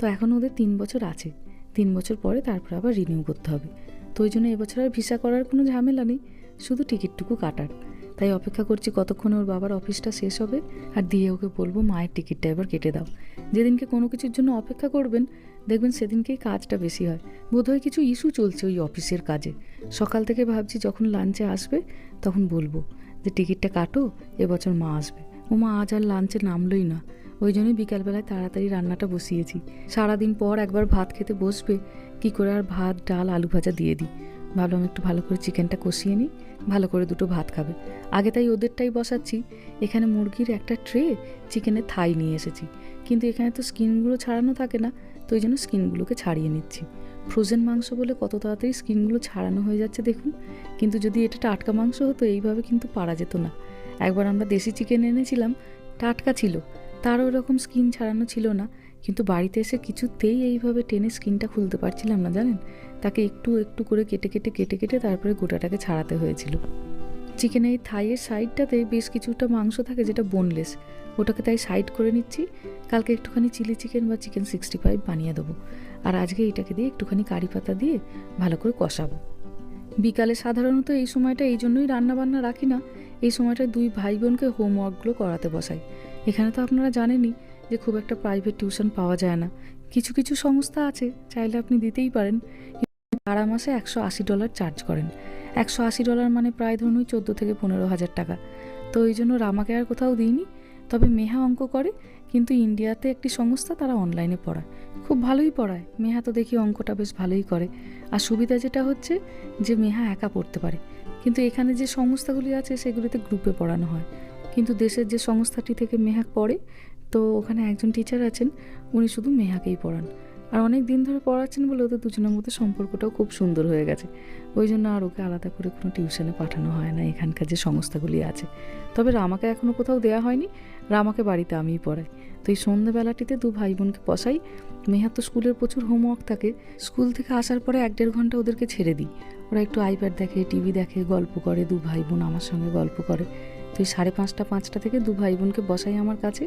তো এখন ওদের 3 বছর আছে, 3 বছর পরে তারপর আবার রিনিউ করতে হবে। তো ওই জন্য এবছর আর ভিসা করার কোনো ঝামেলা নেই, শুধু টিকিটটুকু কাটার। তাই অপেক্ষা করছি কতক্ষণে ওর বাবার অফিসটা শেষ হবে আর দিয়ে ওকে বলবো মায়ের টিকিটটা এবার কেটে দাও। যেদিনকে কোনো কিছুর জন্য অপেক্ষা করবেন দেখবেন সেদিনকেই কাজটা বেশি হয়। বোধহয় কিছু ইস্যু চলছে ওই অফিসের কাজে। সকাল থেকে ভাবছি যখন লাঞ্চে আসবে তখন বলবো যে টিকিটটা কাটো, এবছর মা আসবে। ও মা আজ আর লাঞ্চে নামলই না, ওই জন্যই বিকালবেলায় তাড়াতাড়ি রান্নাটা বসিয়েছি। সারাদিন পর একবার ভাত খেতে বসবে, কি করে আর ভাত ডাল আলু ভাজা দিয়ে দিই। ভাবলাম একটু ভালো করে চিকেনটা কষিয়ে নিই, ভালো করে দুটো ভাত খাবে আগে, তাই ওদেরটাই বসাচ্ছি। এখানে মুরগির একটা ট্রে চিকেনের থাই নিয়ে এসেছি, কিন্তু এখানে তো স্কিনগুলো ছাড়ানো থাকে না, তো ওই জন্য স্কিনগুলোকে ছাড়িয়ে নিচ্ছি। ফ্রোজেন মাংস বলে কত তাড়াতাড়ি স্কিনগুলো ছাড়ানো হয়ে যাচ্ছে দেখুন। কিন্তু যদি এটা টাটকা মাংস হতো এইভাবে কিন্তু পারা যেত না। একবার আমরা দেশি চিকেন এনেছিলাম, টাটকা ছিল, তারও এরকম স্কিন ছাড়ানো ছিল না, কিন্তু বাড়িতে এসে কিছুতেই এইভাবে টেনে স্কিনটা খুলতে পারছিলাম না জানেন। তাকে একটু একটু করে কেটে কেটে কেটে কেটে তারপরে গোটাটাকে ছাড়াতে হয়েছিল। চিকেনের এই থাইয়ের সাইডটাতে বেশ কিছুটা মাংস থাকে যেটা বোনলেস, ওটাকে তাই সাইড করে নিচ্ছি। কালকে একটুখানি চিলি চিকেন বা চিকেন 65 বানিয়ে দেবো, আর আজকে এটাকে দিয়ে একটুখানি কারি পাতা দিয়ে ভালো করে কষাবো। বিকালে সাধারণত এই সময়টা এই জন্যই রান্নাবান্না রাখি না, এই সময়টায় দুই ভাই বোনকে হোমওয়ার্কগুলো করাতে বসাই। এখানে তো আপনারা জানেনই যে খুব একটা প্রাইভেট টিউশন পাওয়া যায় না, কিছু কিছু সংস্থা আছে, চাইলে আপনি দিতেই পারেন। তারা মাসে $180 চার্জ করেন। $180 মানে প্রায় ধরুন ওই 14 থেকে 15,000 টাকা। তো ওই জন্য রামাকে আর কোথাও দিইনি। তবে মেহা অঙ্ক করে, কিন্তু ইন্ডিয়াতে একটি সংস্থা তারা অনলাইনে পড়ায়, খুব ভালোই পড়ায়। মেহা তো দেখি অঙ্কটা বেশ ভালোই করে। আর সুবিধা যেটা হচ্ছে যে মেহা একা পড়তে পারে, কিন্তু এখানে যে সংস্থাগুলি আছে সেগুলিতে গ্রুপে পড়ানো হয়। কিন্তু দেশের যে সংস্থাটি থেকে মেহা পড়ে, তো ওখানে একজন টিচার আছেন, উনি শুধু মেহাকেই পড়ান। আর অনেক দিন ধরে পড়াচ্ছেন বলে ওদের দুজনের মধ্যে সম্পর্কটাও খুব সুন্দর হয়ে গেছে। ওই জন্য আর ওকে আলাদা করে কোনো টিউশনে পাঠানো হয় না এখানকার যে সংস্থাগুলি আছে। তবে রামাকে এখনও কোথাও দেওয়া হয়নি, রামাকে বাড়িতে আমিই পড়াই। তো এই সন্ধ্যাবেলাটিতে দু ভাই বোনকে বসাই। মেহা তো স্কুলের প্রচুর হোমওয়ার্ক থাকে, স্কুল থেকে আসার পরে 1-1.5 ঘন্টা ওদেরকে ছেড়ে দিই। ওরা একটু আইপ্যাড দেখে, টিভি দেখে, গল্প করে, দু ভাই বোন আমার সঙ্গে গল্প করে। তো এই 5:30 থেকে দু ভাই বোনকে বসাই আমার কাছে।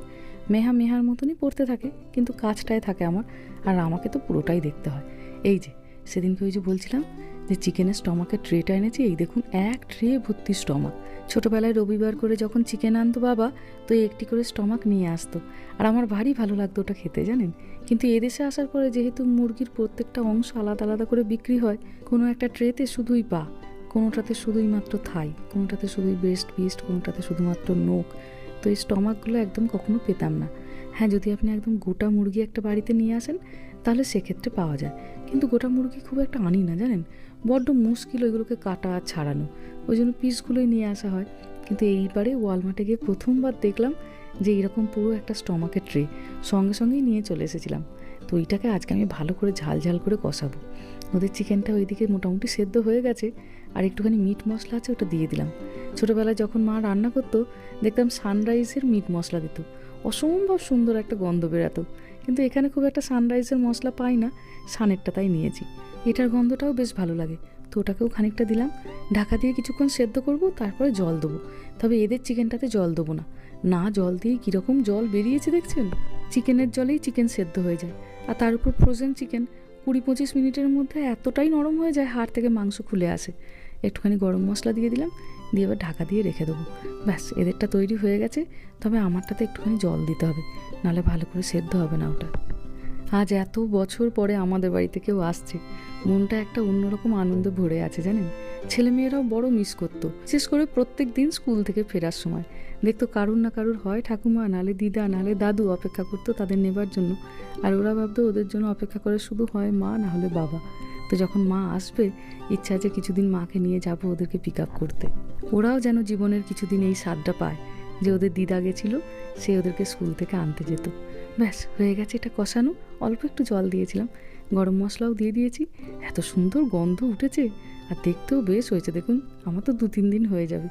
মেহা মেহার মতনই পড়তে থাকে, কিন্তু কাজটায় থাকে আমার, আর আমাকে তো পুরোটাই দেখতে হয়। এই যে সেদিনকে ওই যে বলছিলাম যে চিকেনের স্টমাকের ট্রেটা এনেছি, এই দেখুন এক ট্রে ভর্তি স্টমাক। ছোটোবেলায় রবিবার করে যখন চিকেন আনতো বাবা, তো একটি করে স্টমাক নিয়ে আসতো, আর আমার ভারী ভালো লাগতো ওটা খেতে জানেন। কিন্তু এদেশে আসার পরে যেহেতু মুরগির প্রত্যেকটা অংশ আলাদা আলাদা করে বিক্রি হয়, কোনো একটা ট্রেতে শুধুই পা, কোনোটাতে শুধুই মাত্র থাই, কোনোটাতে শুধুই ব্রেস্ট পিস, কোনোটাতে শুধুমাত্র নোক। তো এই স্টমাকগুলো একদম কখনো পেতাম না। হ্যাঁ, যদি আপনি একদম গোটা মুরগি একটা বাড়িতে নিয়ে আসেন তাহলে সেক্ষেত্রে পাওয়া যায়, কিন্তু গোটা মুরগি খুব একটা আনি না জানেন, বড্ড মুশকিল ওইগুলোকে কাটা আর ছাড়ানো, ওই জন্য পিসগুলোই নিয়ে আসা হয়। কিন্তু এইবারে ওয়ালমার্টে গিয়ে প্রথমবার দেখলাম যে এরকম পুরো একটা স্টমাকের ট্রে, সঙ্গে সঙ্গেই নিয়ে চলে এসেছিলাম। তো ওইটাকে আজকে আমি ভালো করে ঝাল ঝাল করে কষাবো। ওদের চিকেনটা ওইদিকে মোটামুটি সেদ্ধ হয়ে গেছে, আর একটুখানি মিট মশলা আছে ওটা দিয়ে দিলাম। ছোটোবেলায় যখন মা রান্না করতো দেখতাম সানরাইজের মিট মশলা দিত, অসম্ভব সুন্দর একটা গন্ধ বেরাতো। কিন্তু এখানে খুব একটা সানরাইজের মশলা পাই না, সানেরটা তাই নিয়েছি। এটার গন্ধটাও বেশ ভালো লাগে, তো ওটাকেও খানিকটা দিলাম। ঢাকা দিয়ে কিছুক্ষণ সেদ্ধ করব, তারপরে জল দেবো। তবে এদের চিকেনটাতে জল দেবো না, না জল দিয়ে কীরকম জল বেরিয়েছে দেখছেন। চিকেনের জলেই চিকেন সেদ্ধ হয়ে যায়, আর তার উপর ফ্রোজেন চিকেন 20-25 মিনিটের মধ্যে এতটাই নরম হয়ে যায়, হাড় থেকে মাংস খুলে আসে। একটুখানি গরম মশলা দিয়ে দিলাম, দিয়ে এবার ঢাকা দিয়ে রেখে দেবো। ব্যাস, এদেরটা তৈরি হয়ে গেছে। তবে আমারটাতে একটুখানি জল দিতে হবে, নাহলে ভালো করে সেদ্ধ হবে না ওটা। আজ এত বছর পরে আমাদের বাড়িতে কেউ আসছে, মনটা একটা অন্যরকম আনন্দে ভরে আছে জানেন। ছেলেমেয়েরাও বড় মিস করতো, বিশেষ করে প্রত্যেক দিন স্কুল থেকে ফেরার সময় দেখতো কারুর না কারুর হয় ঠাকুমা, নালে দিদা, নালে দাদু অপেক্ষা করতো তাদের নেবার জন্য। আর ওরা ভাবতো ওদের জন্য অপেক্ষা করে শুধু হয় মা, না হলে বাবা। তো যখন মা আসবে, ইচ্ছা আছে কিছুদিন মাকে নিয়ে যাব ওদেরকে পিক আপ করতে। ওরাও যেন জীবনের কিছুদিন এই স্বাদটা পায় যে ওদের দিদা গেছিল, সে ওদেরকে স্কুল থেকে আনতে যেত। ব্যাস হয়ে গেছে এটা কষানো, অল্প একটু জল দিয়েছিলাম, গরম মশলাও দিয়ে দিয়েছি। এত সুন্দর গন্ধ উঠেছে, আর দেখতেও বেশ হয়েছে দেখুন। আমার তো 2-3 দিন হয়ে যাবে।